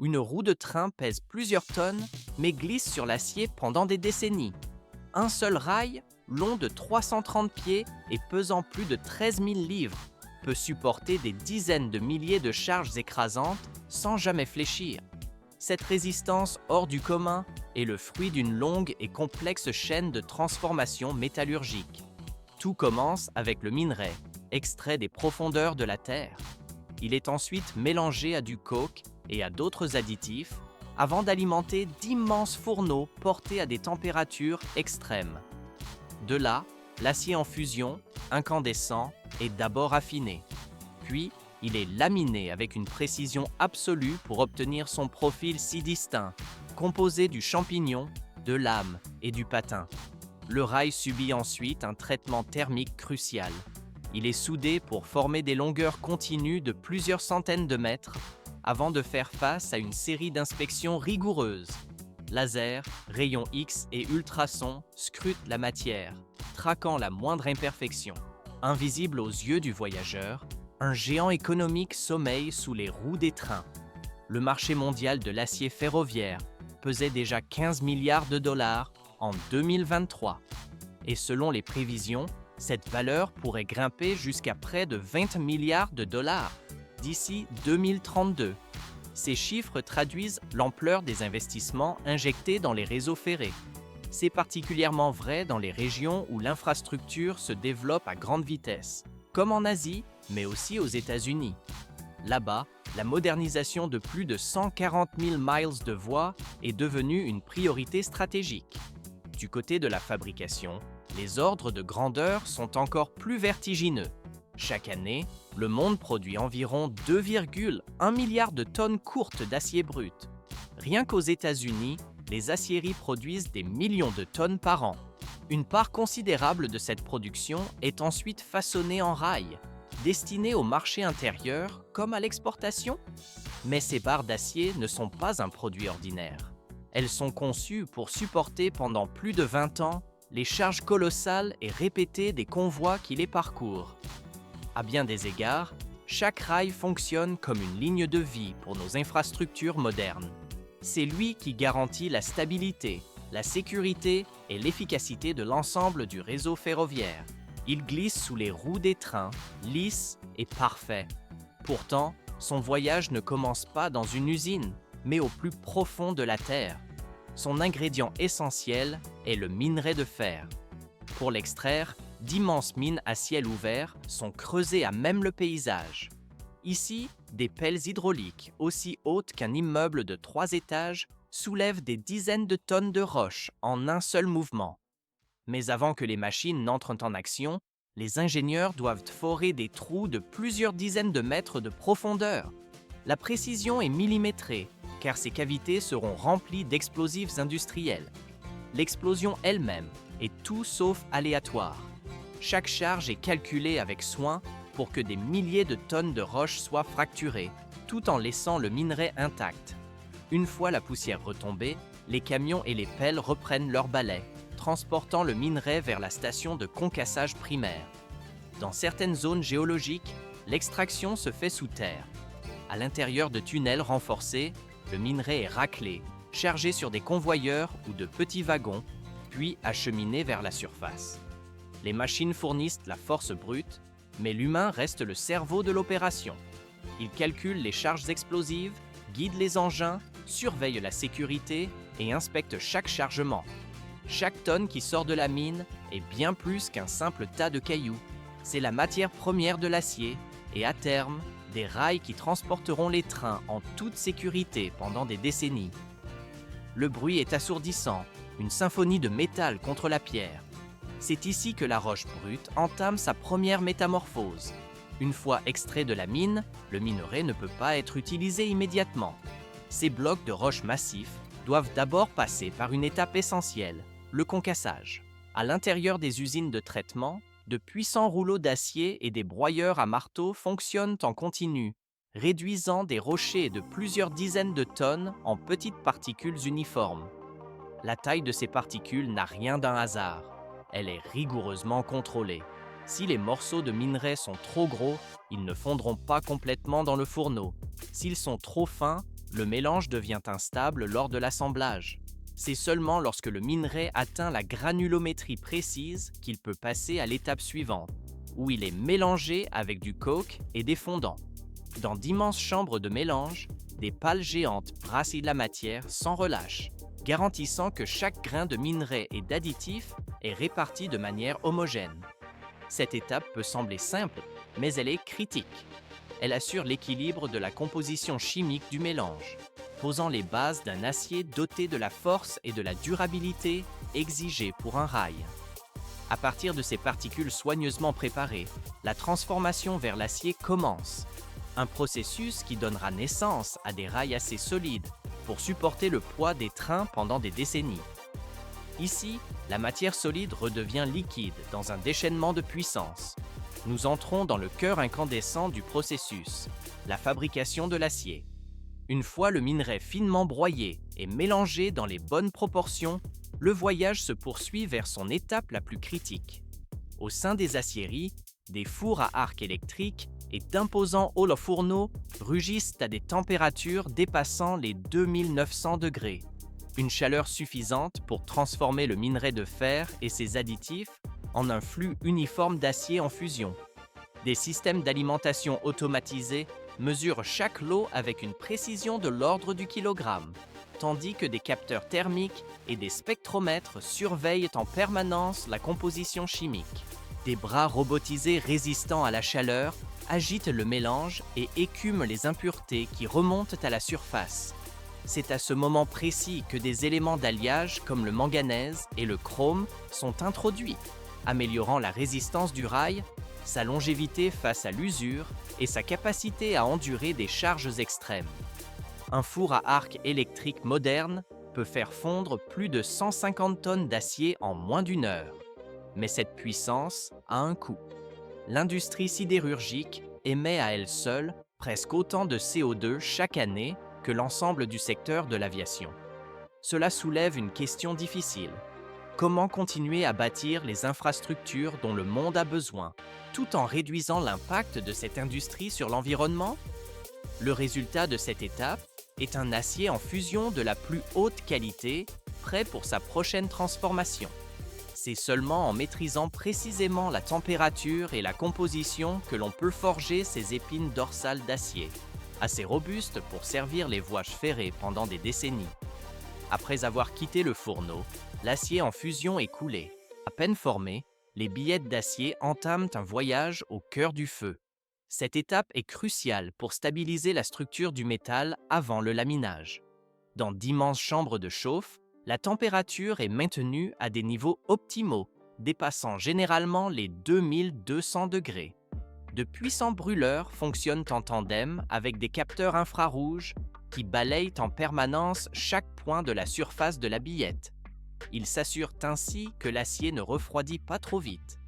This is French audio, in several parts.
Une roue de train pèse plusieurs tonnes, mais glisse sur l'acier pendant des décennies. Un seul rail, long de 330 pieds et pesant plus de 13 000 livres, peut supporter des dizaines de milliers de charges écrasantes sans jamais fléchir. Cette résistance hors du commun est le fruit d'une longue et complexe chaîne de transformation métallurgique. Tout commence avec le minerai, extrait des profondeurs de la Terre. Il est ensuite mélangé à du coke et à d'autres additifs avant d'alimenter d'immenses fourneaux portés à des températures extrêmes. De là, l'acier en fusion, incandescent, est d'abord affiné. Puis, il est laminé avec une précision absolue pour obtenir son profil si distinct, composé du champignon, de l'âme et du patin. Le rail subit ensuite un traitement thermique crucial. Il est soudé pour former des longueurs continues de plusieurs centaines de mètres avant de faire face à une série d'inspections rigoureuses. Laser, rayons X et ultrasons scrutent la matière, traquant la moindre imperfection. Invisible aux yeux du voyageur, un géant économique sommeille sous les roues des trains. Le marché mondial de l'acier ferroviaire pesait déjà 15 milliards de dollars en 2023. Et selon les prévisions, cette valeur pourrait grimper jusqu'à près de 20 milliards de dollars d'ici 2032. Ces chiffres traduisent l'ampleur des investissements injectés dans les réseaux ferrés. C'est particulièrement vrai dans les régions où l'infrastructure se développe à grande vitesse, comme en Asie, mais aussi aux États-Unis. Là-bas, la modernisation de plus de 140 000 miles de voies est devenue une priorité stratégique. Du côté de la fabrication, les ordres de grandeur sont encore plus vertigineux. Chaque année, le monde produit environ 2,1 milliards de tonnes courtes d'acier brut. Rien qu'aux États-Unis, les aciéries produisent des millions de tonnes par an. Une part considérable de cette production est ensuite façonnée en rails, destinés au marché intérieur comme à l'exportation. Mais ces barres d'acier ne sont pas un produit ordinaire. Elles sont conçues pour supporter pendant plus de 20 ans les charges colossales et répétées des convois qui les parcourent. À bien des égards, chaque rail fonctionne comme une ligne de vie pour nos infrastructures modernes. C'est lui qui garantit la stabilité, la sécurité et l'efficacité de l'ensemble du réseau ferroviaire. Il glisse sous les roues des trains, lisse et parfait. Pourtant, son voyage ne commence pas dans une usine, mais au plus profond de la Terre. Son ingrédient essentiel est le minerai de fer. Pour l'extraire, d'immenses mines à ciel ouvert sont creusées à même le paysage. Ici, des pelles hydrauliques, aussi hautes qu'un immeuble de 3 étages, soulèvent des dizaines de tonnes de roches en un seul mouvement. Mais avant que les machines n'entrent en action, les ingénieurs doivent forer des trous de plusieurs dizaines de mètres de profondeur. La précision est millimétrée, car ces cavités seront remplies d'explosifs industriels. L'explosion elle-même est tout sauf aléatoire. Chaque charge est calculée avec soin pour que des milliers de tonnes de roches soient fracturées, tout en laissant le minerai intact. Une fois la poussière retombée, les camions et les pelles reprennent leur balai, transportant le minerai vers la station de concassage primaire. Dans certaines zones géologiques, l'extraction se fait sous terre. À l'intérieur de tunnels renforcés, le minerai est raclé, chargé sur des convoyeurs ou de petits wagons, puis acheminé vers la surface. Les machines fournissent la force brute, mais l'humain reste le cerveau de l'opération. Il calcule les charges explosives, guide les engins, surveille la sécurité et inspecte chaque chargement. Chaque tonne qui sort de la mine est bien plus qu'un simple tas de cailloux. C'est la matière première de l'acier et, à terme, des rails qui transporteront les trains en toute sécurité pendant des décennies. Le bruit est assourdissant, une symphonie de métal contre la pierre. C'est ici que la roche brute entame sa première métamorphose. Une fois extrait de la mine, le minerai ne peut pas être utilisé immédiatement. Ces blocs de roches massifs doivent d'abord passer par une étape essentielle, le concassage. À l'intérieur des usines de traitement, de puissants rouleaux d'acier et des broyeurs à marteau fonctionnent en continu, réduisant des rochers de plusieurs dizaines de tonnes en petites particules uniformes. La taille de ces particules n'a rien d'un hasard. Elle est rigoureusement contrôlée. Si les morceaux de minerai sont trop gros, ils ne fondront pas complètement dans le fourneau. S'ils sont trop fins, Le mélange devient instable lors de l'assemblage. C'est seulement lorsque le minerai atteint la granulométrie précise qu'il peut passer à l'étape suivante, où il est mélangé avec du coke et des fondants. Dans d'immenses chambres de mélange, des pales géantes brassent la matière sans relâche, garantissant que chaque grain de minerai et d'additif est réparti de manière homogène. Cette étape peut sembler simple, mais elle est critique. Elle assure l'équilibre de la composition chimique du mélange, posant les bases d'un acier doté de la force et de la durabilité exigées pour un rail. À partir de ces particules soigneusement préparées, la transformation vers l'acier commence. Un processus qui donnera naissance à des rails assez solides pour supporter le poids des trains pendant des décennies. Ici, la matière solide redevient liquide dans un déchaînement de puissance. Nous entrons dans le cœur incandescent du processus, la fabrication de l'acier. Une fois le minerai finement broyé et mélangé dans les bonnes proportions, le voyage se poursuit vers son étape la plus critique. Au sein des aciéries, des fours à arc électrique et d'imposants holofourneaux rugissent à des températures dépassant les 2900 degrés. Une chaleur suffisante pour transformer le minerai de fer et ses additifs en un flux uniforme d'acier en fusion. Des systèmes d'alimentation automatisés mesurent chaque lot avec une précision de l'ordre du kilogramme, tandis que des capteurs thermiques et des spectromètres surveillent en permanence la composition chimique. Des bras robotisés résistants à la chaleur agitent le mélange et écument les impuretés qui remontent à la surface. C'est à ce moment précis que des éléments d'alliage comme le manganèse et le chrome sont introduits, améliorant la résistance du rail, sa longévité face à l'usure et sa capacité à endurer des charges extrêmes. Un four à arc électrique moderne peut faire fondre plus de 150 tonnes d'acier en moins d'une heure. Mais cette puissance a un coût. L'industrie sidérurgique émet à elle seule presque autant de CO2 chaque année que l'ensemble du secteur de l'aviation. Cela soulève une question difficile. Comment continuer à bâtir les infrastructures dont le monde a besoin, tout en réduisant l'impact de cette industrie sur l'environnement? Le résultat de cette étape est un acier en fusion de la plus haute qualité, prêt pour sa prochaine transformation. C'est seulement en maîtrisant précisément la température et la composition que l'on peut forger ces épines dorsales d'acier, assez robustes pour servir les voies ferrées pendant des décennies. Après avoir quitté le fourneau, l'acier en fusion est coulé. À peine formé, les billettes d'acier entament un voyage au cœur du feu. Cette étape est cruciale pour stabiliser la structure du métal avant le laminage. Dans d'immenses chambres de chauffe, la température est maintenue à des niveaux optimaux, dépassant généralement les 2200 degrés. De puissants brûleurs fonctionnent en tandem avec des capteurs infrarouges qui balayent en permanence chaque point de la surface de la billette. Ils s'assurent ainsi que l'acier ne refroidit pas trop vite.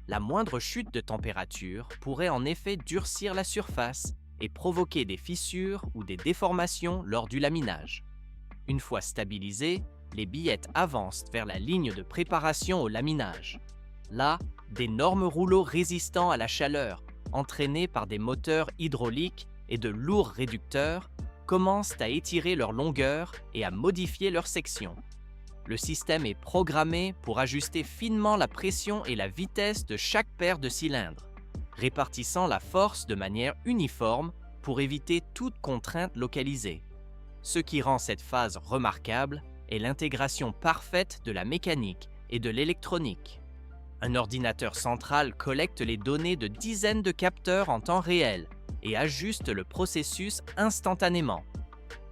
La moindre chute de température pourrait en effet durcir la surface et provoquer des fissures ou des déformations lors du laminage. Une fois stabilisées, les billettes avancent vers la ligne de préparation au laminage. Là, d'énormes rouleaux résistants à la chaleur, entraînés par des moteurs hydrauliques et de lourds réducteurs, commencent à étirer leur longueur et à modifier leur section. Le système est programmé pour ajuster finement la pression et la vitesse de chaque paire de cylindres, répartissant la force de manière uniforme pour éviter toute contrainte localisée. Ce qui rend cette phase remarquable est l'intégration parfaite de la mécanique et de l'électronique. Un ordinateur central collecte les données de dizaines de capteurs en temps réel et ajuste le processus instantanément.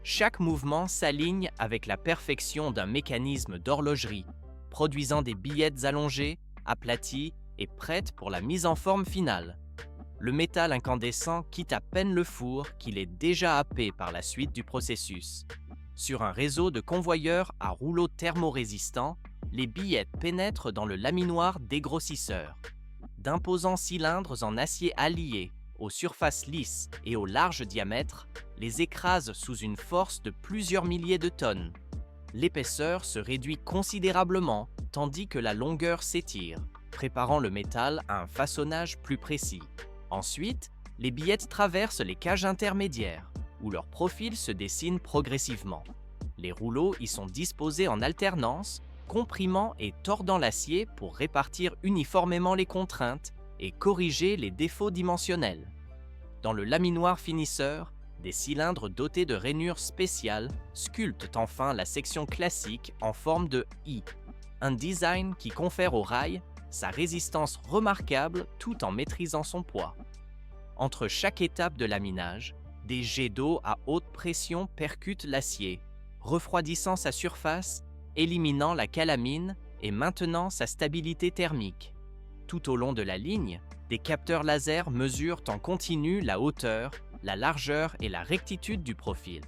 Chaque mouvement s'aligne avec la perfection d'un mécanisme d'horlogerie, produisant des billettes allongées, aplaties et prêtes pour la mise en forme finale. Le métal incandescent quitte à peine le four qu'il est déjà happé par la suite du processus. Sur un réseau de convoyeurs à rouleaux thermorésistants, les billettes pénètrent dans le laminoir dégrossisseur. D'imposants cylindres en acier allié, aux surfaces lisses et au large diamètre, les écrasent sous une force de plusieurs milliers de tonnes. L'épaisseur se réduit considérablement, tandis que la longueur s'étire, préparant le métal à un façonnage plus précis. Ensuite, les billettes traversent les cages intermédiaires. où leur profil se dessine progressivement. Les rouleaux y sont disposés en alternance, comprimant et tordant l'acier pour répartir uniformément les contraintes et corriger les défauts dimensionnels. Dans le laminoir finisseur, des cylindres dotés de rainures spéciales sculptent enfin la section classique en forme de I, un design qui confère au rail sa résistance remarquable tout en maîtrisant son poids. Entre chaque étape de laminage, des jets d'eau à haute pression percutent l'acier, refroidissant sa surface, éliminant la calamine et maintenant sa stabilité thermique. Tout au long de la ligne, des capteurs laser mesurent en continu la hauteur, la largeur et la rectitude du profil.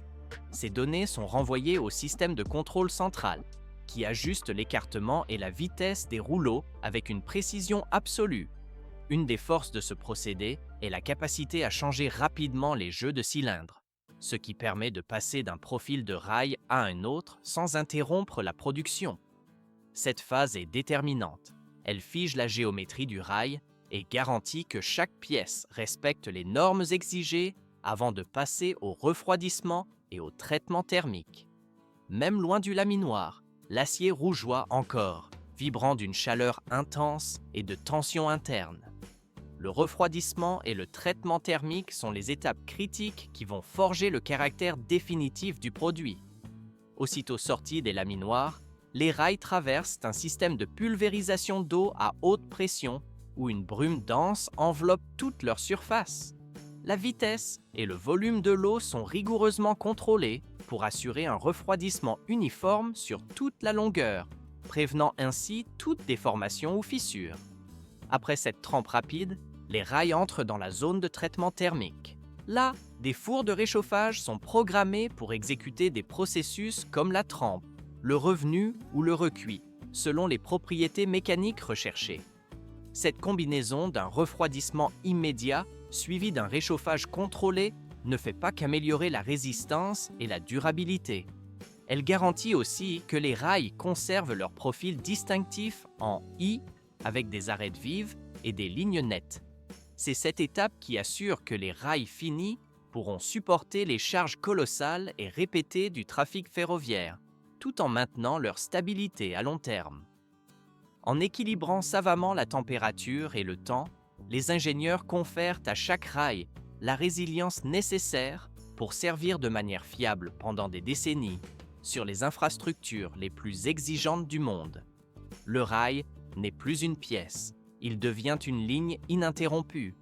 Ces données sont renvoyées au système de contrôle central, qui ajuste l'écartement et la vitesse des rouleaux avec une précision absolue. Une des forces de ce procédé est la capacité à changer rapidement les jeux de cylindres, ce qui permet de passer d'un profil de rail à un autre sans interrompre la production. Cette phase est déterminante. Elle fige la géométrie du rail et garantit que chaque pièce respecte les normes exigées avant de passer au refroidissement et au traitement thermique. Même loin du laminoir, l'acier rougeoie encore, vibrant d'une chaleur intense et de tension interne. Le refroidissement et le traitement thermique sont les étapes critiques qui vont forger le caractère définitif du produit. Aussitôt sortis des laminoirs, les rails traversent un système de pulvérisation d'eau à haute pression où une brume dense enveloppe toute leur surface. La vitesse et le volume de l'eau sont rigoureusement contrôlés pour assurer un refroidissement uniforme sur toute la longueur, prévenant ainsi toute déformation ou fissure. Après cette trempe rapide, les rails entrent dans la zone de traitement thermique. Là, des fours de réchauffage sont programmés pour exécuter des processus comme la trempe, le revenu ou le recuit, selon les propriétés mécaniques recherchées. Cette combinaison d'un refroidissement immédiat suivi d'un réchauffage contrôlé ne fait pas qu'améliorer la résistance et la durabilité. Elle garantit aussi que les rails conservent leur profil distinctif en I avec des arêtes vives et des lignes nettes. C'est cette étape qui assure que les rails finis pourront supporter les charges colossales et répétées du trafic ferroviaire, tout en maintenant leur stabilité à long terme. En équilibrant savamment la température et le temps, les ingénieurs confèrent à chaque rail la résilience nécessaire pour servir de manière fiable pendant des décennies sur les infrastructures les plus exigeantes du monde. Le rail n'est plus une pièce, il devient une ligne ininterrompue.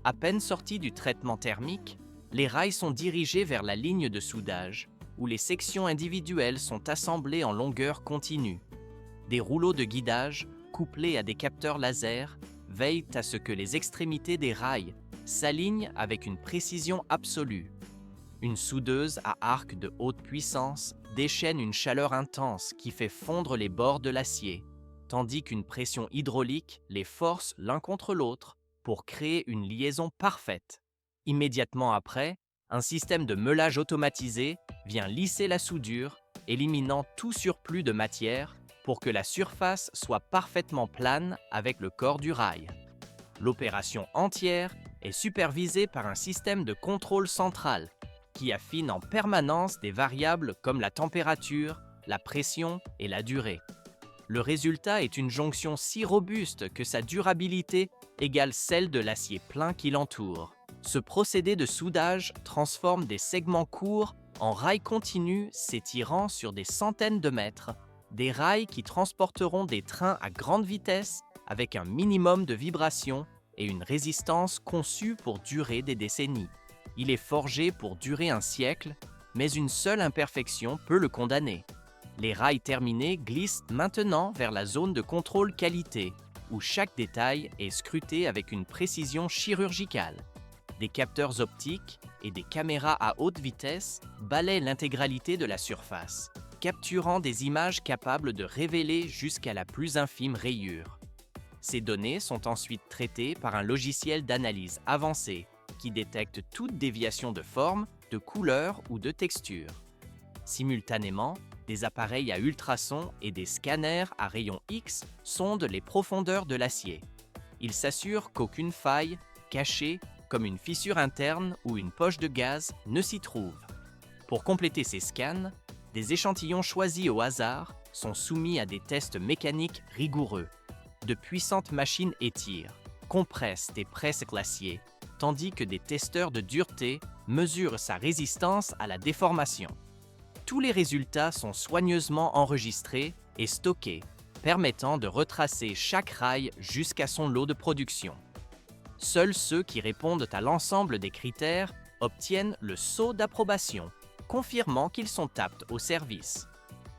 À peine sortis du traitement thermique, les rails sont dirigés vers la ligne de soudage, où les sections individuelles sont assemblées en longueur continue. Des rouleaux de guidage, couplés à des capteurs laser, veillent à ce que les extrémités des rails s'alignent avec une précision absolue. Une soudeuse à arc de haute puissance déchaîne une chaleur intense qui fait fondre les bords de l'acier, tandis qu'une pression hydraulique les force l'un contre l'autre pour créer une liaison parfaite. Immédiatement après, un système de meulage automatisé vient lisser la soudure, éliminant tout surplus de matière pour que la surface soit parfaitement plane avec le corps du rail. L'opération entière est supervisée par un système de contrôle central qui affine en permanence des variables comme la température, la pression et la durée. Le résultat est une jonction si robuste que sa durabilité égale celle de l'acier plein qui l'entoure. Ce procédé de soudage transforme des segments courts en rails continus s'étirant sur des centaines de mètres, des rails qui transporteront des trains à grande vitesse avec un minimum de vibration et une résistance conçue pour durer des décennies. Il est forgé pour durer un siècle, mais une seule imperfection peut le condamner. Les rails terminés glissent maintenant vers la zone de contrôle qualité, où chaque détail est scruté avec une précision chirurgicale. Des capteurs optiques et des caméras à haute vitesse balayent l'intégralité de la surface, capturant des images capables de révéler jusqu'à la plus infime rayure. Ces données sont ensuite traitées par un logiciel d'analyse avancé qui détecte toute déviation de forme, de couleur ou de texture. Simultanément, des appareils à ultrasons et des scanners à rayons X sondent les profondeurs de l'acier. Ils s'assurent qu'aucune faille, cachée comme une fissure interne ou une poche de gaz, ne s'y trouvent. Pour compléter ces scans, des échantillons choisis au hasard sont soumis à des tests mécaniques rigoureux. De puissantes machines étirent, compressent et pressent l'acier, tandis que des testeurs de dureté mesurent sa résistance à la déformation. Tous les résultats sont soigneusement enregistrés et stockés, permettant de retracer chaque rail jusqu'à son lot de production. Seuls ceux qui répondent à l'ensemble des critères obtiennent le sceau d'approbation, confirmant qu'ils sont aptes au service.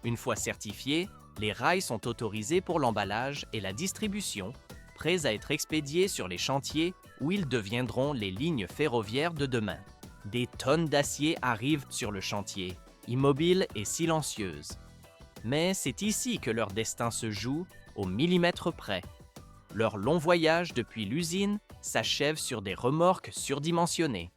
Une fois certifiés, les rails sont autorisés pour l'emballage et la distribution, prêts à être expédiés sur les chantiers où ils deviendront les lignes ferroviaires de demain. Des tonnes d'acier arrivent sur le chantier, immobiles et silencieuses. Mais c'est ici que leur destin se joue, au millimètre près. Leur long voyage depuis l'usine s'achève sur des remorques surdimensionnées.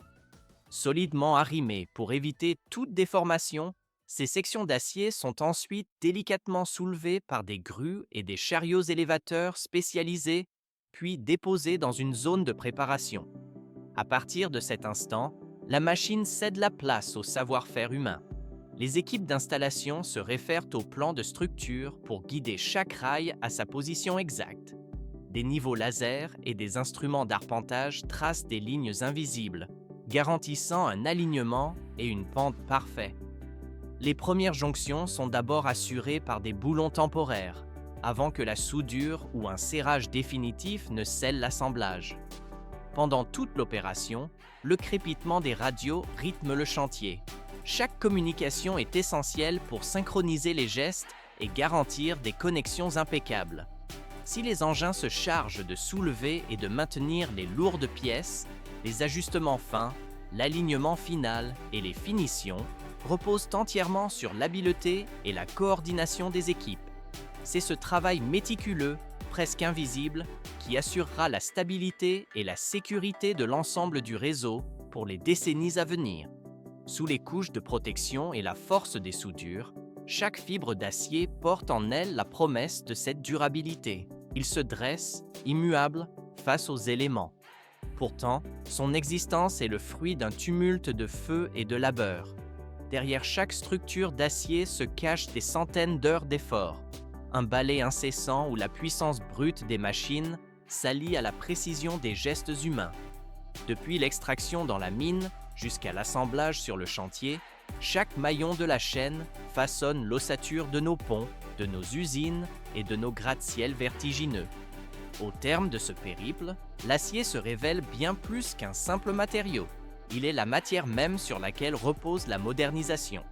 Solidement arrimées pour éviter toute déformation, ces sections d'acier sont ensuite délicatement soulevées par des grues et des chariots élévateurs spécialisés, puis déposées dans une zone de préparation. À partir de cet instant, la machine cède la place au savoir-faire humain. Les équipes d'installation se réfèrent au plan de structure pour guider chaque rail à sa position exacte. Des niveaux laser et des instruments d'arpentage tracent des lignes invisibles, garantissant un alignement et une pente parfaits. Les premières jonctions sont d'abord assurées par des boulons temporaires, avant que la soudure ou un serrage définitif ne scelle l'assemblage. Pendant toute l'opération, le crépitement des radios rythme le chantier. Chaque communication est essentielle pour synchroniser les gestes et garantir des connexions impeccables. Si les engins se chargent de soulever et de maintenir les lourdes pièces, les ajustements fins, l'alignement final et les finitions reposent entièrement sur l'habileté et la coordination des équipes. C'est ce travail méticuleux, presque invisible, qui assurera la stabilité et la sécurité de l'ensemble du réseau pour les décennies à venir. Sous les couches de protection et la force des soudures, chaque fibre d'acier porte en elle la promesse de cette durabilité. Il se dresse, immuable, face aux éléments. Pourtant, son existence est le fruit d'un tumulte de feu et de labeur. Derrière chaque structure d'acier se cachent des centaines d'heures d'efforts, un balai incessant où la puissance brute des machines s'allie à la précision des gestes humains. Depuis l'extraction dans la mine jusqu'à l'assemblage sur le chantier, chaque maillon de la chaîne façonne l'ossature de nos ponts, de nos usines et de nos gratte-ciel vertigineux. Au terme de ce périple, l'acier se révèle bien plus qu'un simple matériau. Il est la matière même sur laquelle repose la modernisation.